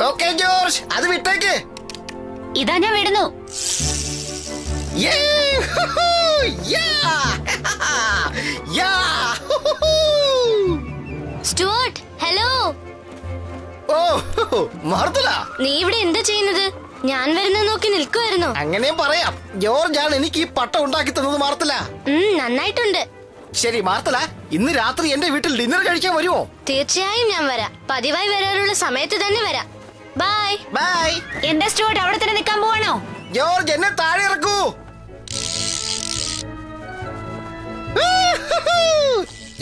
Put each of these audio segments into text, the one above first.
Okay George, അത് വിട്ടേക്ക്. ഇതാ ഞാൻ വിടുന്നു. Stuart, hello. ഓ മാർത്തല, നീ ഇവിടെ എന്താ ചെയ്യുന്നത്? ഞാൻ വരുന്നത് നോക്കി നിൽക്കുമായിരുന്നു. അങ്ങനെ പറയാം. ജോർജ് ആണ് എനിക്ക് ഈ പട്ടം ഉണ്ടാക്കി തന്നത് മാർത്തല. നന്നായിട്ടുണ്ട്. ശരി മാർത്തല, ഇന്ന് രാത്രി എന്റെ വീട്ടിൽ ഡിന്നർ കഴിക്കാൻ വരുമോ? തീർച്ചയായും ഞാൻ വരാം. പതിവായി വരാറുള്ള സമയത്ത് തന്നെ വരാം. Bye bye. എന്താ സ്റ്റുവർട്ട്, അവിടെ തന്നെ നിൽക്കാൻ പോവാണോ? ജോർജ്, എന്നെ താഴെ ഇറക്കൂ.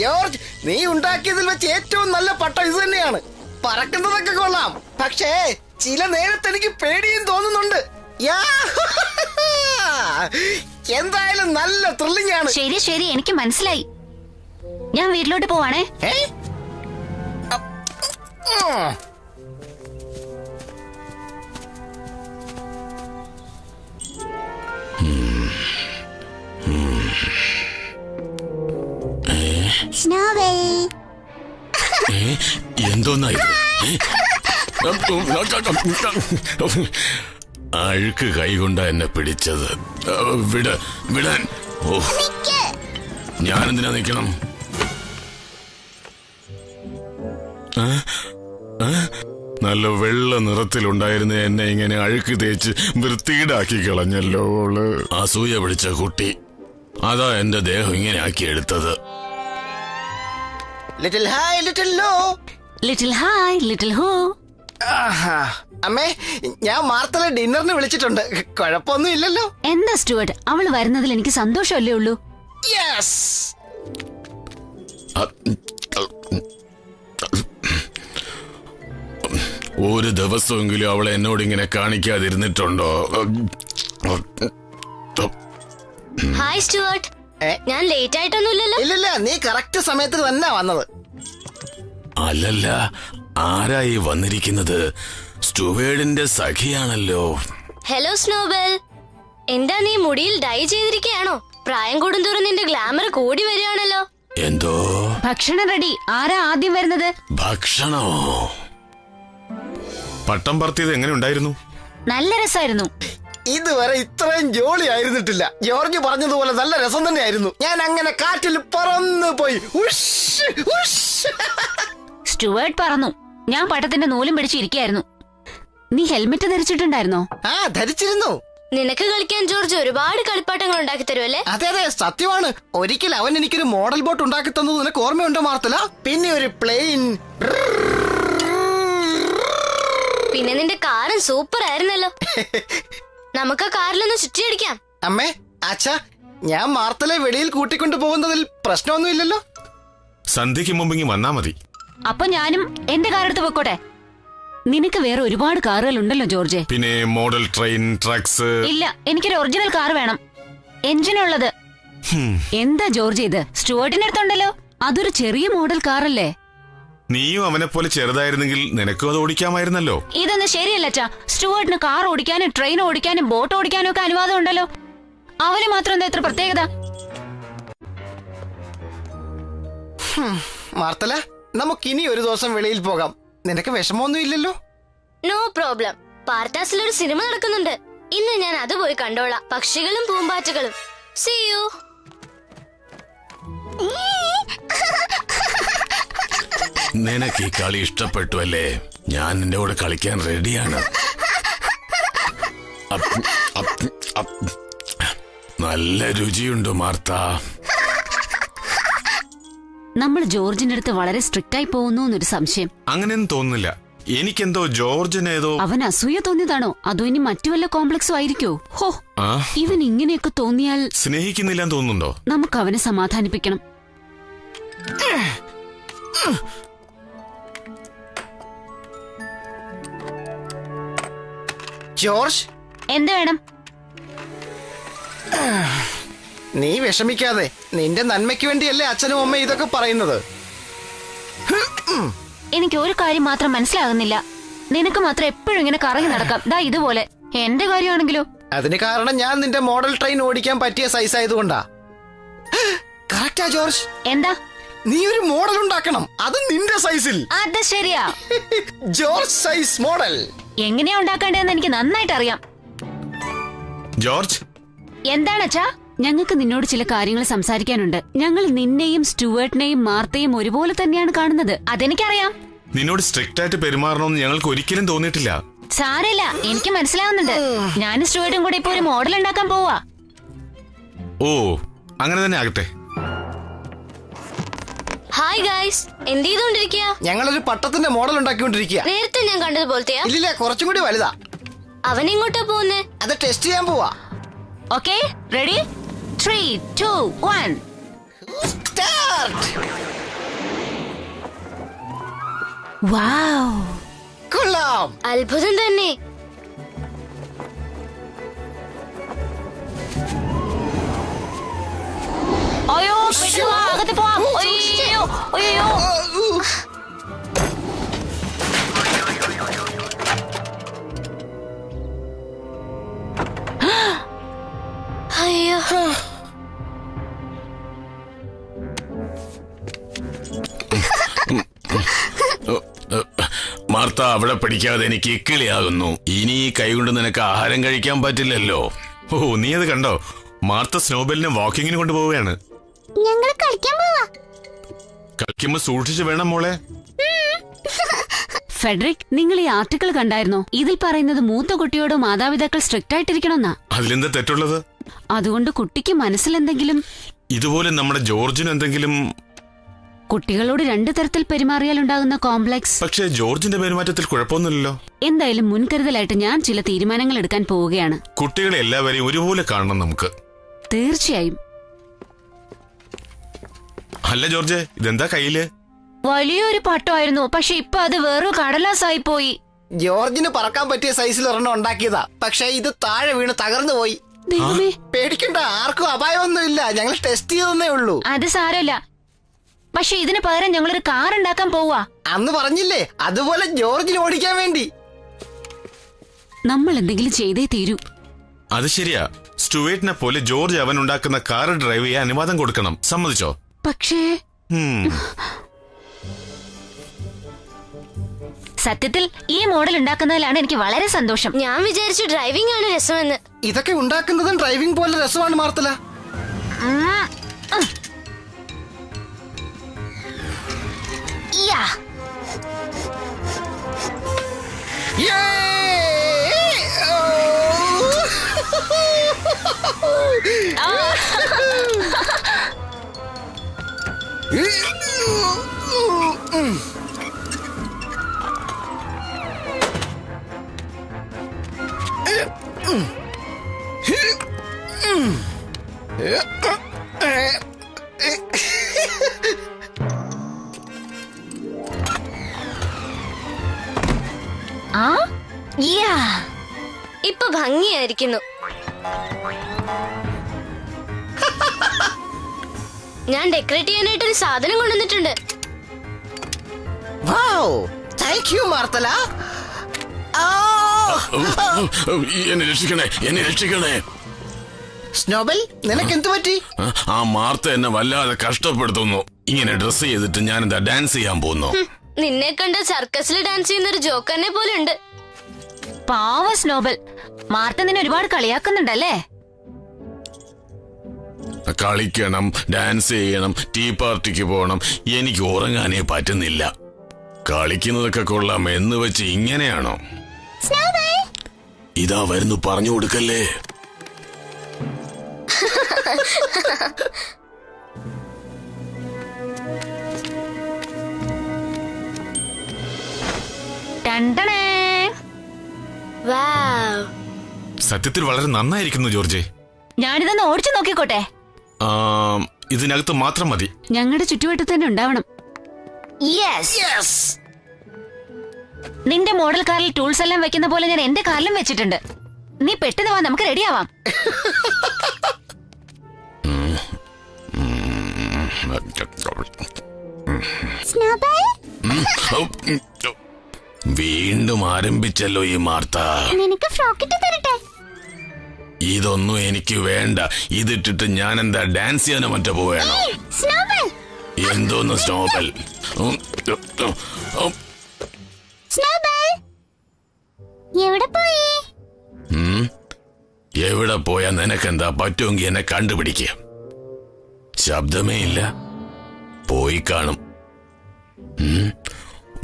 ജോർജ്, നീ ഉണ്ടാക്കിയതിൽ വെച്ച് ഏറ്റവും നല്ല പട്ടം ഇത് തന്നെയാണ്. പറക്കുന്നതൊക്കെ കൊള്ളാം, പക്ഷേ ചില നേരത്തെ എനിക്ക് പേടിയും തോന്നുന്നുണ്ട്. എന്തായാലും നല്ല ത്രില്ലിംഗ് ആണ്. ശരി ശരി, എനിക്ക് മനസ്സിലായി. ഞാൻ വീട്ടിലോട്ട് പോവാണേ. എന്തോന്നായി? അഴുക്ക് കൈകൊണ്ടാ എന്നെ പിടിച്ചത്. വിടാൻ. ഓ, ഞാനെന്തിനാ നിക്കണം? നല്ല വെള്ള നിറത്തിലുണ്ടായിരുന്ന എന്നെ ഇങ്ങനെ അഴുക്ക് തേച്ച് വൃത്തിയിടാക്കി കളഞ്ഞല്ലോ. അസൂയ പിടിച്ച കുട്ടി. അതാ എന്റെ ദേഹം ഇങ്ങനെ ആക്കി എടുത്തത്. Little high, little low. Little high, little ho. അമ്മേ, ഞാൻ മാർത്തലെ ഡിന്നറിന് വിളിച്ചിട്ടുണ്ട്. കുഴപ്പമൊന്നും ഇല്ലല്ലോ. എന്താ സ്റ്റുവർട്ട്, അവള് വരുന്നതിൽ എനിക്ക് സന്തോഷമല്ലേ ഉള്ളൂ. യെസ്. ഒരു ദിവസമെങ്കിലും അവളെ എന്നോട് ഇങ്ങനെ കാണിക്കാതിരുന്നിട്ടുണ്ടോ? ഹായ് സ്റ്റുവർട്ട്, ഞാൻ ലേറ്റ് ആയിട്ടൊന്നുമില്ലല്ലോ. ഇല്ലില്ല, നീ കറക്റ്റ് സമയത്ത് തന്നെ വന്നത്. അല്ലല്ല, ആരായി വന്നിരിക്കുന്നത്? സ്റ്റുവേർഡിന്റെ സഖിയാണല്ലോ. ഹലോ സ്നോബെൽ, എന്താ നീ മുടിയിൽ ഡൈ ചെയ്തിരിക്കുകയാണോ? പ്രായം കൂടുന്തോറും നിന്റെ ഗ്ലാമർ കൂടി വരികയാണല്ലോ. എന്തോ? ഭക്ഷണം റെഡി. ആരാ ആദ്യം വരുന്നത്? ഭക്ഷണോ? പട്ടം പറത്തിയത് എങ്ങനെ ഉണ്ടായിരുന്നു? നല്ല രസമായിരുന്നു. ഇതുവരെ ഇത്രയും ജോളി ആയിരുന്നിട്ടില്ല. ജോർജ് പറഞ്ഞതുപോലെ നല്ല രസം തന്നെയായിരുന്നു. ഞാൻ അങ്ങനെ കാറ്റിൽ പറന്നു പോയി. സ്റ്റുവർട്ട് പറന്നു. ഞാൻ പട്ടത്തിന്റെ നൂലും പിടിച്ചിരിക്കായിരുന്നു. നീ ഹെൽമെറ്റ് ധരിച്ചിട്ടുണ്ടായിരുന്നോ? ആ, ധരിച്ചിരുന്നു. നിനക്ക് കളിക്കാൻ ജോർജ് ഒരുപാട് കളിപ്പാട്ടങ്ങൾ ഉണ്ടാക്കി തരുമല്ലേ? അതെ അതെ, സത്യമാണ്. ഒരിക്കൽ അവൻ എനിക്കൊരു മോഡൽ ബോട്ട് ഉണ്ടാക്കി തന്നത് നിനക്ക് ഓർമ്മയുണ്ടോ മാർത്തല? പിന്നെ ഒരു പ്ലെയിൻ. പിന്നെ നിന്റെ കാറും സൂപ്പർ ആയിരുന്നല്ലോ. നമുക്ക് ആ കാറിലൊന്ന് ചുറ്റിയടിക്കാം. അമ്മേ, അച്ഛാ, ഞാൻ മാർത്തലെ വെളിയിൽ കൂട്ടിക്കൊണ്ടു പോകുന്നതിൽ പ്രശ്നമൊന്നുമില്ലല്ലോ. സന്ധ്യക്ക് മുമ്പ് വന്നാ മതി. അപ്പൊ ഞാനും എന്റെ കാറെടുത്ത് പോയിക്കോട്ടെ? നിനക്ക് വേറെ ഒരുപാട് കാറുകൾ ഉണ്ടല്ലോ ജോർജ്. പിന്നെ മോഡൽ ട്രെയിൻ, ട്രക്സ്. ഇല്ല, എനിക്കൊരു ഒറിജിനൽ കാർ വേണം, എഞ്ചിനുള്ളത്. എന്താ ജോർജ് ഇത്? സ്റ്റുവർട്ടിന്റെ അടുത്തുണ്ടല്ലോ. അതൊരു ചെറിയ മോഡൽ കാറല്ലേ? നീയും അവനെ പോലെ ചെറുതായിരുന്നെങ്കിൽ നിനക്കും അത് ഓടിക്കാമായിരുന്നല്ലോ. ഇതൊന്നും ശരിയല്ല അച്ഛാ. സ്റ്റുവർട്ടിന് കാർ ഓടിക്കാനും ട്രെയിൻ ഓടിക്കാനും ബോട്ട് ഓടിക്കാനും ഒക്കെ അനുവാദം ഉണ്ടല്ലോ. അവന് മാത്രം എന്താ ഇത്ര പ്രത്യേകത? മാർത്തല, നമുക്കിനി ഒരു ദിവസം വെളിയിൽ പോകാം. നിനക്ക് വിഷമമൊന്നും ഇല്ലല്ലോ? No problem. പാർട്ടാസിൽ ഒരു സിനിമ നടക്കുന്നുണ്ട്. ഇന്ന് ഞാൻ അത് പോയി കണ്ടോളാം. പക്ഷികളും പൂമ്പാറ്റകളും. See you. നിനക്ക് ഈ കളി ഇഷ്ടപ്പെട്ടു അല്ലേ? ഞാൻ നിന്റെ കൂടെ കളിക്കാൻ റെഡിയാണ്. നല്ല രുചിയുണ്ട് മാർത്ത. നമ്മൾ ജോർജിന്റെ അടുത്ത് വളരെ സ്ട്രിക്റ്റ് ആയി പോകുന്നു എന്നൊരു സംശയം. അങ്ങനെയൊന്നും തോന്നുന്നില്ല. എനിക്കെന്തോ ജോർജിനേതോ. അവൻ അസൂയ തോന്നിയതാണോ അതോ ഇനി മറ്റു വല്ല കോംപ്ലക്സും ആയിരിക്കോ? ഹോ, ഇവൻ ഇങ്ങനെയൊക്കെ തോന്നിയാൽ സ്നേഹിക്കുന്നില്ലെന്ന് തോന്നുന്നുണ്ടോ? നമുക്ക് അവനെ സമാധാനിപ്പിക്കണം. ജോർജ്, എന്ത് വേണം? നീ വിഷമിക്കാതെ. നിന്റെ നന്മയ്ക്ക് വേണ്ടിയല്ലേ അച്ഛനും അമ്മയും ഇതൊക്കെ പറയുന്നത്. എനിക്ക് ഒരു കാര്യം മാത്രം മനസ്സിലാകുന്നില്ല. നിനക്ക് മാത്രം എപ്പോഴും ഇങ്ങനെ കറങ്ങി നടക്കാം. ദാ ഇതുപോലെ. എന്റെ കാര്യമാണെങ്കിലോ? അതിന് കാരണം ഞാൻ നിന്റെ മോഡൽ ട്രെയിൻ ഓടിക്കാൻ പറ്റിയ സൈസ് ആയതുകൊണ്ടാ. Correct George. എന്താ? നീ ഒരു മോഡൽ ഉണ്ടാക്കണം, അത് നിന്റെ സൈസിൽ. അത് ശരിയാ. ജോർജ് സൈസ് മോഡൽ എങ്ങനെയാ ഉണ്ടാക്കേണ്ടതെന്ന് എനിക്ക് നന്നായിട്ട് അറിയാം. ജോർജ്, എന്താണച്ചാ? ഞങ്ങൾക്ക് നിന്നോട് ചില കാര്യങ്ങൾ സംസാരിക്കാനുണ്ട്. ഞങ്ങൾ നിന്നെയും സ്റ്റുവേർട്ടിനെയും മാർത്തയും ഒരുപോലെ തന്നെയാണ് കാണുന്നത്. അതെനിക്കറിയാം. നിന്നോട് സ്ട്രിക്റ്റ് ആയിട്ട് പെരുമാറണമെന്ന് ഞങ്ങൾക്ക് ഒരിക്കലും തോന്നിയിട്ടില്ല. സാരമില്ല, എനിക്ക് മനസ്സിലാവുന്നുണ്ട്. ഞാനും സ്റ്റുവേർട്ടും കൂടെ ഇപ്പൊ ഒരു മോഡൽ ഉണ്ടാക്കാൻ പോവാ. ഓ, അങ്ങനെ തന്നെ ആകട്ടെ. ഹായ് ഗൈസ്, എന്ത് ചെയ്തോണ്ടിരിക്കുക? ഞങ്ങളൊരു പട്ടത്തിന്റെ മോഡൽ ഉണ്ടാക്കിക്കൊണ്ടിരിക്കുക. നേരത്തെ ഞാൻ കണ്ടതുപോലത്തെയാ? ഇല്ല, കുറച്ചും കൂടി വലുതാ. അവൻ എങ്ങോട്ടാ പോകുന്നേ? അത് ടെസ്റ്റ് ചെയ്യാൻ പോവാ. Okay, ready? 3, 2, 1 സ്റ്റാർട്ട്. വാവ്, കൊള്ളാം. അത്ഭുതം തന്നെ. അയ്യോ, പെട്ടെന്ന് വാ, അകത്ത് പോവാം. അയ്യോ, അയ്യോ. അയ്യോ, മാർത്ത, അവിടെ പഠിക്കാതെ എനിക്ക് ഇക്കിളിയാകുന്നു. ഇനി ഈ കൈകൊണ്ട് നിനക്ക് ആഹാരം കഴിക്കാൻ പറ്റില്ലല്ലോ. ഓ, നീ അത് കണ്ടോ? മാർത്ത സ്നോബെലിനെ വാക്കിങ്ങിന് കൊണ്ടുപോവുകയാണ്. ഞങ്ങൾ കളിക്കാൻ പോവാ. കളിക്കുമ്പോ സൂക്ഷിച്ചു വേണം മോളെ. ഫെഡറിക്, നിങ്ങൾ ഈ ആർട്ടിക്കിൾ കണ്ടായിരുന്നോ? ഇതിൽ പറയുന്നത് മൂത്ത കുട്ടിയോട് മാതാപിതാക്കൾ സ്ട്രിക്റ്റ് ആയിട്ടിരിക്കണമെന്നാ. അതിലെന്താ തെറ്റുള്ളത്? അതുകൊണ്ട് കുട്ടിക്ക് മനസ്സിലെന്തെങ്കിലും, ഇതുപോലെ നമ്മുടെ ജോർജിന് എന്തെങ്കിലും. കുട്ടികളോട് രണ്ടു തരത്തിൽ പെരുമാറിയാലുണ്ടാകുന്ന കോംപ്ലക്സ്. പക്ഷേ ജോർജിന്റെ പെരുമാറ്റത്തിൽ കുഴപ്പമൊന്നുമില്ലല്ലോ. എന്തായാലും മുൻകരുതലായിട്ട് ഞാൻ ചില തീരുമാനങ്ങൾ എടുക്കാൻ പോവുകയാണ്. കുട്ടികളെ എല്ലാവരെയും ഒരുപോലെ കാണണം നമുക്ക്. തീർച്ചയായും. അല്ല ജോർജ്, ഇതെന്താ കയ്യില്? വലിയൊരു പട്ടമായിരുന്നു, പക്ഷെ ഇപ്പൊ അത് വേറൊരു കടലാസായി പോയി. ജോർജിന് പറക്കാൻ പറ്റിയ സൈസിൽ ഒരെണ്ണം ഉണ്ടാക്കിയതാ, പക്ഷെ ഇത് താഴെ വീണ് തകർന്നു പോയി. ദൈവമേ. പേടിക്കണ്ട, ആർക്കും അപായമൊന്നുമില്ല. ഞങ്ങൾ ടെസ്റ്റ് ചെയ്തേ ഉള്ളൂ. അത് സാരമില്ല. പക്ഷെ ഇതിന് പകരം ഞങ്ങളൊരു കാർ ഉണ്ടാക്കാൻ പോവാ. അന്ന് പറഞ്ഞില്ലേ, അതുപോലെ ജോർജിന് ഓടിക്കാൻ വേണ്ടി. നമ്മൾ എന്തെങ്കിലും ചെയ്തേ തീരൂ. അത് ശരിയാ. സ്റ്റുവേറ്റിനെ പോലെ ജോർജ് അവൻ ഉണ്ടാക്കുന്ന കാർ ഡ്രൈവ് ചെയ്യാൻ അനുവാദം കൊടുക്കണം. സമ്മതിച്ചോ? പക്ഷേ സത്യത്തിൽ ഈ മോഡൽ ഉണ്ടാക്കുന്നതിലാണ് എനിക്ക് വളരെ സന്തോഷം. ഞാൻ വിചാരിച്ചു ഡ്രൈവിംഗ് ആണ് രസമെന്ന്. ഇതൊക്കെ ഉണ്ടാക്കുന്നതും ഡ്രൈവിംഗ് പോലെ രസമാണ് മാർത്തല. യാ. ഇപ്പൊ ഭംഗിയായിരിക്കുന്നു. ഞാൻ ഡെക്കറേറ്റ് ചെയ്യാനായിട്ടൊരു സാധനം കൊണ്ടുവന്നിട്ടുണ്ട്. താങ്ക് യു മാർത്തല. എന്നെ രക്ഷിക്കണേ, എന്നെ രക്ഷിക്കണേ. സ്നോബൽ, നിനക്ക് എന്ത് പറ്റി? ആ മാർത്ത എന്നെ വല്ലാതെ കഷ്ടപ്പെടുത്തുന്നു. ഇങ്ങനെ ഡ്രസ് ചെയ്തിട്ട് ഞാൻ എന്താ ഡാൻസ് ചെയ്യാൻ പോകുന്നു. നിന്നെ കണ്ട സർക്കസിൽ ഡാൻസ് ചെയ്യുന്ന ഒരു ജോക്കറിനെ പോലെ ഉണ്ട്. പാവ സ്നോബൽ, മാർത്ത നിന്നെ ഒരുപാട് കളിയാക്കുന്നുണ്ടല്ലേ? കളിക്കണം, ഡാൻസ് ചെയ്യണം, ടീ പാർട്ടിക്ക് പോകണം. എനിക്ക് ഉറങ്ങാനേ പറ്റുന്നില്ല. കളിക്കുന്നതൊക്കെ കൊള്ളാം എന്ന് വെച്ച് ഇങ്ങനെയാണോ? ഇതാ വരുന്നു, പറഞ്ഞു കൊടുക്കല്ലേ. സത്യത്തിൽ വളരെ നന്നായിരിക്കുന്നു ജോർജ്. ഞാനിതൊന്ന് ഓടിച്ചു നോക്കിക്കോട്ടെ. ഇതിനകത്ത് മാത്രം മതി. ഞങ്ങളുടെ ചുറ്റുവട്ടത്ത് തന്നെ ഉണ്ടാവണം. നിന്റെ മോഡൽ കാറിൽ ടൂൾസ് എല്ലാം വെക്കുന്ന പോലെ ഞാൻ എന്റെ കാറിലും വെച്ചിട്ടുണ്ട്. നീ പെട്ടെന്ന് വാ, നമുക്ക് റെഡിയാവാം. വീണ്ടും ആരംഭിച്ചല്ലോ ഈ മാർത്ത. നിനക്ക് ഫ്രോക്കിട്ട് തരട്ടെ? ഇതൊന്നും എനിക്ക് വേണ്ട. ഇതിട്ടിട്ട് ഞാൻ എന്താ ഡാൻസ് ചെയ്യാനോ മറ്റോ പോവേണോ? എന്തോന്ന് സ്നോബൽ? എവിടെ പോയി? എവിടെ പോയാ നിനക്കെന്താ? പറ്റുമെങ്കിൽ എന്നെ കണ്ടുപിടിക്കുക. ശബ്ദമേ ഇല്ല. പോയി കാണും.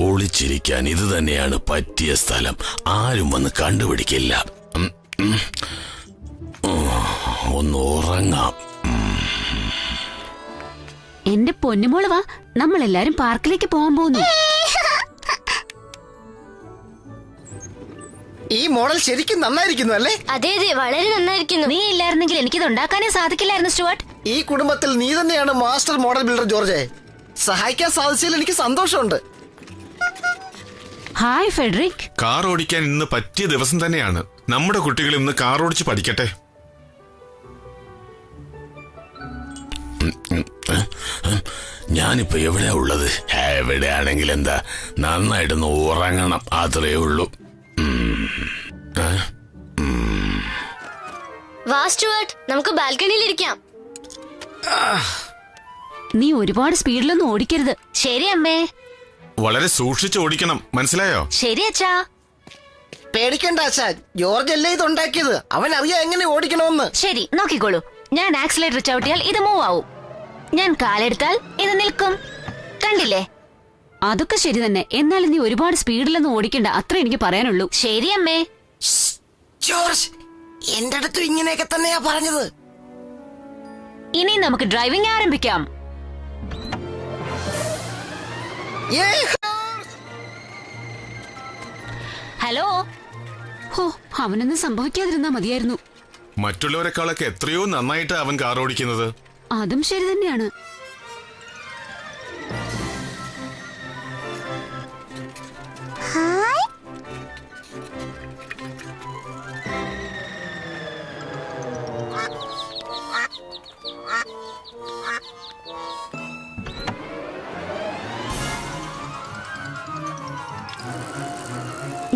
ഒളിച്ചിരിക്കാൻ ഇത് തന്നെയാണ് പറ്റിയ സ്ഥലം. ആരും വന്ന് കണ്ടുപിടിക്കില്ല. ഒന്ന് ഉറങ്ങാം. എന്റെ പൊന്നുമോള് വാ, നമ്മളെല്ലാരും പാർക്കിലേക്ക് പോകാൻ പോകുന്നു. ഈ മോഡൽ ശരിക്കും നന്നായിരിക്കുന്നു അല്ലേ? അതെ അതെ, വളരെ നന്നായിരിക്കുന്നു. നീ ഇല്ലായിരുന്നെങ്കിൽ എനിക്കിത് ഉണ്ടാക്കാനേ സാധിക്കില്ലായിരുന്നു സ്റ്റുവർട്ട്. ഈ കുടുംബത്തിൽ നീ തന്നെയാണ് മാസ്റ്റർ മോഡൽ ബിൽഡർ ജോർജ്. സഹായിക്കാൻ സാധിച്ചതിൽ എനിക്ക് സന്തോഷമുണ്ട്. Hi Federico. കാർ ഓടിക്കാൻ ഇന്ന് പറ്റിയ ദിവസം തന്നെയാണ്. നമ്മുടെ കുട്ടികൾ ഇന്ന് കാർ ഓടിച്ച് പഠിക്കട്ടെ. ഞാനിപ്പോ എവിടെയാ ഉള്ളത്? എവിടെയാണെങ്കിൽ എന്താ, നന്നായിട്ടൊന്ന് ഉറങ്ങണം, അത്രേ ഉള്ളൂ. വാ സ്റ്റുവർട്ട്, നമുക്ക് ബാൽക്കണിയിൽ ഇരിക്കാം. നീ ഒരുപാട് സ്പീഡിലൊന്നും ഓടിക്കരുത്. ശരി അമ്മേ. വളരെ സൂക്ഷിച്ച് ഓടിക്കണം, മനസ്സിലായോ? ശരി അച്ഛാ. പേടിക്കണ്ട അച്ഛാ, ജോർജ് അല്ലേ ഇത് ഉണ്ടാക്കിയത്. അവൻ അറിയാം എങ്ങനെ ഓടിക്കണമെന്ന്. ശരി, നോക്കിക്കോളൂ. ഞാൻ ആക്സിലേറ്റർ ചവിട്ടിയാൽ ഇത് മൂവ് ആവും. ഞാൻ കാലെടുത്താൽ ഇത് നിൽക്കും. കണ്ടില്ലേ? അതൊക്കെ ശരി തന്നെ. എന്നാലും നീ ഒരുപാട് സ്പീഡിലൊന്നും ഓടിക്കണ്ട, അത്ര എനിക്ക് പറയാനുള്ളൂ. ശരി അമ്മേ. ജോർജ്, എന്റെ അടുത്തും ഇങ്ങനെയൊക്കെ തന്നെയാ പറഞ്ഞത്. ഇനി നമുക്ക് ഡ്രൈവിംഗ് ആരംഭിക്കാം. ഹലോ. ഹോ, അവനൊന്നും സംഭവിക്കാതിരുന്നാ മതിയായിരുന്നു. മറ്റുള്ളവരെക്കാളൊക്കെ എത്രയോ നന്നായിട്ട് അവൻ കാർ ഓടിക്കുന്നത്. അതും ശരി തന്നെയാണ്.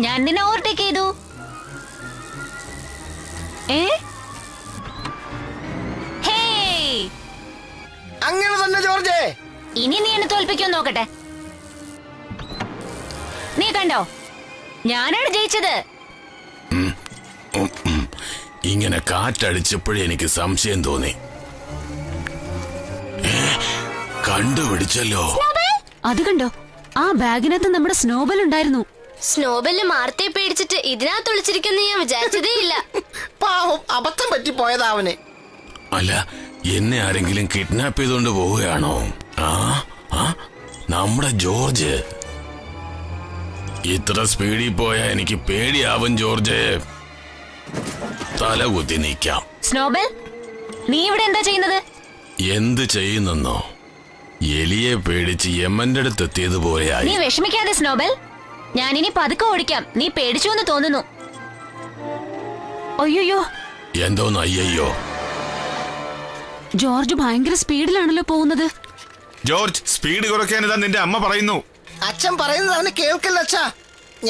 ഞാൻ നിന്നെ ഓവർടേക്ക് ചെയ്തു. അങ്ങനെ തന്നെ ജോർജേ. ഇനി നീ എന്നെ തോൽപ്പിക്കാൻ നോക്കട്ടെ. നീ കണ്ടോ, ഞാനാണ് ജയിച്ചത്. ഇങ്ങനെ കാറ്റടിച്ചപ്പോഴേ എനിക്ക് സംശയം തോന്നി. കണ്ടുപിടിച്ചല്ലോ. അത് കണ്ടോ, ആ ബാഗിനകത്ത് നമ്മുടെ സ്നോബൽ ഉണ്ടായിരുന്നു. സ്നോബെല്ല് മാർത്തയെ പേടിച്ചിട്ട് ഇതിനകത്ത് ഒളിച്ചിരിക്കുന്ന ഞാൻ വിചാരിച്ചതേ ഇല്ല. പാവം, അബദ്ധം പറ്റിപ്പോയതാ അവന്. അല്ല, എന്നെ ആരെങ്കിലും കിഡ്നാപ്പ് ചെയ്തുകൊണ്ട് പോവുകയാണോ? നമ്മുടെ ജോർജ്. ഇത്ര സ്പീഡിൽ പോയാ എനിക്ക് പേടിയാവും ജോർജ്. തല കുത്തി നിൽക്കാം. സ്നോബൽ, നീ ഇവിടെ എന്താ ചെയ്യുന്നത്? എന്ത് ചെയ്യുന്നെന്നോ? എലിയെ പേടിച്ച് യമന്റെ അടുത്ത് എത്തിയതുപോലെയായി. നീ വിഷമിക്കാതെ സ്നോബൽ, ഞാനിനി പതുക്കെ ഓടിക്കാം. നീ പേടിച്ചു എന്ന് തോന്നുന്നു. അയ്യോ. എന്തോന്ന് അയ്യോ? ജോർജ് ഭയങ്കര സ്പീഡിലാണല്ലോ പോകുന്നത്. ജോർജ്, സ്പീഡ് കുറയ്ക്കാനിതാ നിന്റെ അമ്മ പറയുന്നു. അച്ഛൻ പറയുന്നത് അവന് കേൾക്കില്ല അച്ഛാ.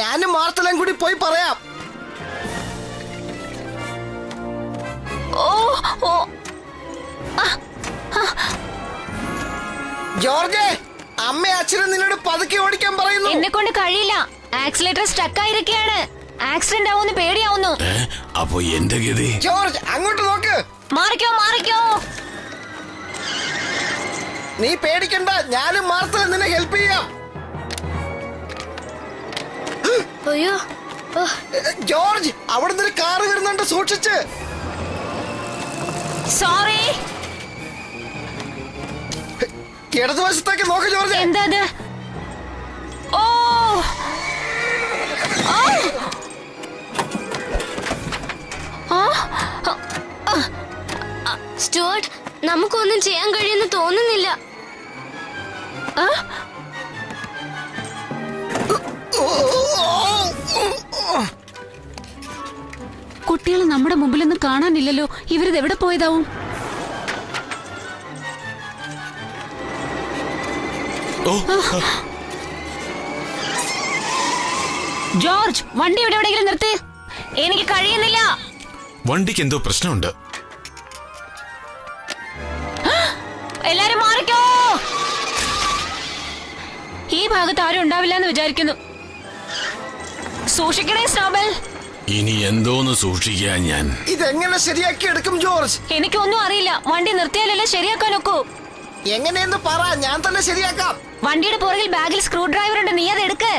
ഞാനും മാർത്തലും കൂടി പോയി പറയാം. ജോർജ്, അമ്മ അച്ഛനും നിന്നോട് പതുക്കെ ഓടിക്കാൻ പറയുന്നു. എന്നെ കൊണ്ട് കഴിയില്ല. ആക്സിലേറ്റർ സ്റ്റക്ക് ആയിരിക്കുകയാണ്. ആക്സിഡന്റ് ആവുമെന്ന് പേടിയാവുന്നു. അപ്പൊ എന്റെ ഗതി? ജോർജ്, അങ്ങോട്ട് നോക്ക്. മാറിക്കോ. നീ പേടിക്കണ്ട, ഞാനും മാർത്തലും നിന്നെ ഹെൽപ്പ് ചെയ്യാം. അയ്യോ. ജോർജ്, അവിടുന്ന് ഒരു കാറ് വരുന്നുണ്ട്, സൂക്ഷിച്ച്. സോറി. ഇടതുവശത്തേക്ക് നോക്ക് ജോർജ്. എന്താ അത്? ഓ, സ്റ്റുവർട്ട്, നമുക്കൊന്നും ചെയ്യാൻ കഴിയുമെന്ന് തോന്നുന്നില്ല. കുട്ടികൾ നമ്മുടെ മുമ്പിലൊന്നും കാണാനില്ലല്ലോ. ഇവരിത് എവിടെ പോയതാവും? ജോർജ്, വണ്ടി ഇവിടെ എവിടെയെങ്കിലും നിർത്ത്. എനിക്ക് കഴിയുന്നില്ല. വണ്ടിക്ക് എന്തോ പ്രശ്നമുണ്ട്. എല്ലാരും മാറിക്കോ. ഭാഗത്ത് ആരും ഉണ്ടാവില്ല എന്ന് വിചാരിക്കുന്നു. സൂക്ഷിക്കണേ സ്നോബൽ. ഇനി എന്തോന്ന് സൂക്ഷിക്കാൻ ഞാൻ. ഇതെങ്ങനെ ശരിയാക്കി എടുക്കും ജോർജ്? എനിക്കൊന്നും അറിയില്ല. വണ്ടി നിർത്തിയാലല്ലേ ശരിയാക്കാൻ ഒക്കൂ. എങ്ങനെയെന്ന് പറ, ഞാൻ തന്നെ ശരിയാക്കാം. വണ്ടിയുടെ പുറകിൽ ബാഗിൽ സ്ക്രൂ ഡ്രൈവർ ഉണ്ട്, നീ അത് എടുക്ക്.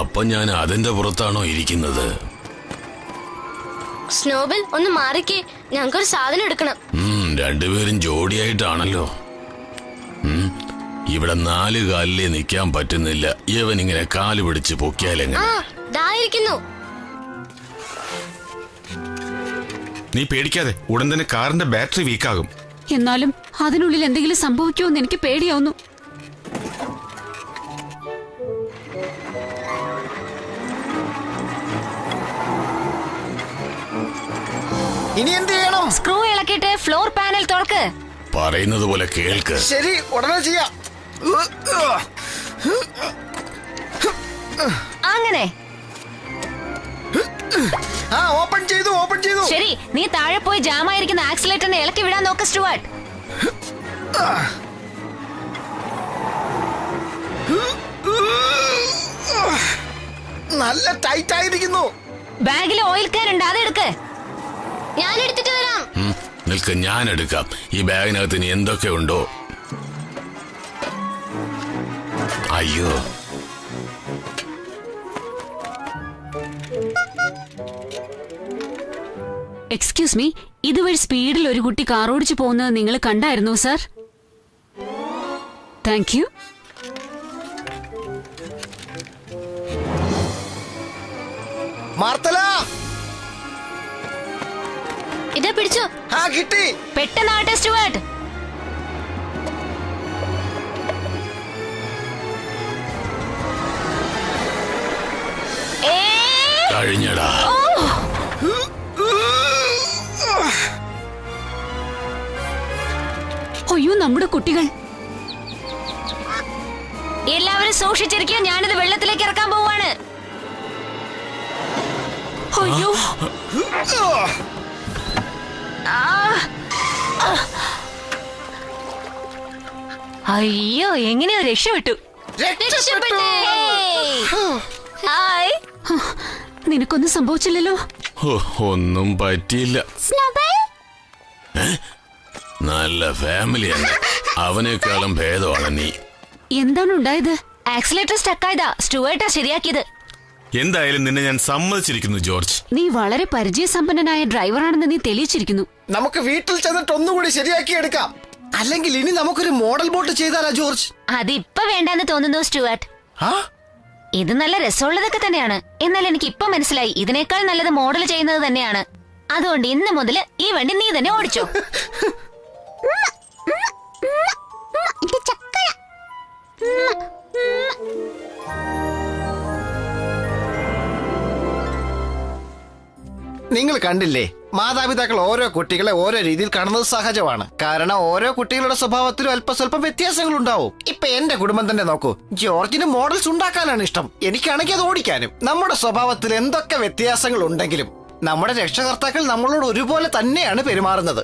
അപ്പൊ ഞാൻ അതിന്റെ പുറത്താണോ ഇരിക്കുന്നത്? സ്നോബൽ ഒന്ന് മാറിക്കേ, ഞങ്ങൾക്കൊരു സാധനം എടുക്കണം. രണ്ടുപേരും ജോഡിയായിട്ടാണല്ലോ. ഇവിടെ 4 കാലിലേ നിൽക്കാൻ പറ്റുന്നില്ല. ഇവൻ ഇങ്ങനെ കാല് പിടിച്ച് പൊക്കിയാലെങ്ങനെ? ദായിരിക്കുന്നു. നീ പേടിക്കാതെ, ഉടൻ തന്നെ കാറിന്റെ ബാറ്ററി വീക്കാകും. എന്നാലും അതിനുള്ളിൽ എന്തെങ്കിലും സംഭവിക്കുമെന്ന് എനിക്ക് പേടിയാവുന്നു. ഇനി എന്ത് ചെയ്യണം? സ്ക്രൂ ഇളക്കിയിട്ട് ഫ്ലോർ പാനൽ തുറക്ക്. പറയുന്നത് പോലെ കേൾക്ക്. ശരി, ഉടനെ ചെയ്യാം. അങ്ങനെ ഓപ്പൺ ചെയ്തു. ശരി, നീ താഴെ പോയി ജാമായിരിക്കുന്ന ആക്സിലേറ്ററിനെ ഇളക്കി വിടാൻ നോക്ക് സ്റ്റുവാർട്ട്. നല്ല ടൈറ്റ് ആയിരിക്കുന്നു. ബാഗിൽ ഓയിൽ ക്യാൻ ഉണ്ട്, അതെടുക്ക്. ഞാൻ എടുത്തിട്ട് വരാം. നിൽക്ക്, ഞാൻ എടുക്കാം. ഈ ബാഗിനകത്ത് ഇനി എന്തൊക്കെ ഉണ്ടോ? അയ്യോ, എക്സ്ക്യൂസ് മീ, ഇതുവഴി സ്പീഡിൽ ഒരു കുട്ടി കാർ ഓടിച്ചു പോകുന്നത് നിങ്ങൾ കണ്ടായിരുന്നോ സർ? Thank you. മാർത്തല, ഇതാ പിടിച്ചോ. കിട്ടി. പെട്ടെന്നാട്ടെ സ്റ്റുവാർട്ട്. കഴിഞ്ഞടാ. അയ്യോ, നമ്മുടെ കുട്ടികൾ. എല്ലാവരും സൂക്ഷിച്ചിരിക്കുക, ഞാനിത് വെള്ളത്തിലേക്ക് ഇറക്കാൻ പോവാണ്. അയ്യോ, അയ്യോ, എങ്ങനെയോ രക്ഷപ്പെട്ടു. രക്ഷപ്പെട്ടു. ഹായ്. നിനക്കൊന്നും സംഭവിച്ചില്ലല്ലോ? ഒന്നും പറ്റിയില്ല. നല്ല ഫാമിലിയാണ്. അവനേക്കാളും ഭേദമാണ് നീ. എന്താണ് ഉണ്ടായത്? ആക്സിലേറ്റർ സ്റ്റക്കായതാ. സ്റ്റുവേർട്ടാ ശരിയാക്കിയത്. എന്തായാലും നിന്നെ ഞാൻ സമ്മതിച്ചിരിക്കുന്നു ജോർജ്. നീ വളരെ പരിചയസമ്പന്നനായ ഡ്രൈവറാണെന്ന് നീ തെളിയിച്ചിരിക്കുന്നു. നമുക്ക് വീട്ടിൽ ചെന്നിട്ട് ഒന്നുകൂടി ശരിയാക്കി എടുക്കാം. അല്ലെങ്കിൽ ഇനി നമുക്കൊരു മോഡൽ ബോട്ട് ചെയ്താലാ ജോർജ്? അതിപ്പോ വേണ്ടെന്ന് തോന്നുന്നു സ്റ്റുവാർട്ട്. ഇത് നല്ല രസമുള്ളതൊക്കെ തന്നെയാണ്. എന്നാൽ എനിക്ക് ഇപ്പൊ മനസ്സിലായി, ഇതിനേക്കാൾ നല്ലത് മോഡൽ ചെയ്യുന്നത് തന്നെയാണ്. അതുകൊണ്ട് ഇന്ന് മുതൽ ഈ വണ്ടി നീ തന്നെ ഓടിച്ചോ. നിങ്ങൾ കണ്ടില്ലേ, മാതാപിതാക്കൾ ഓരോ കുട്ടികളെ ഓരോ രീതിയിൽ കാണുന്നത് സഹജമാണ്. കാരണം ഓരോ കുട്ടികളുടെ സ്വഭാവത്തിലും അല്പസ്വല്പം വ്യത്യാസങ്ങൾ ഉണ്ടാവും. ഇപ്പൊ എന്റെ കുടുംബം തന്നെ നോക്കൂ. ജോർജിന് മോഡൽസ് ഉണ്ടാക്കാനാണ് ഇഷ്ടം, എനിക്കാണെങ്കിൽ അത് ഓടിക്കാനും. നമ്മുടെ സ്വഭാവത്തിൽ എന്തൊക്കെ വ്യത്യാസങ്ങൾ ഉണ്ടെങ്കിലും നമ്മുടെ രക്ഷകർത്താക്കൾ നമ്മളോട് ഒരുപോലെ തന്നെയാണ് പെരുമാറുന്നത്.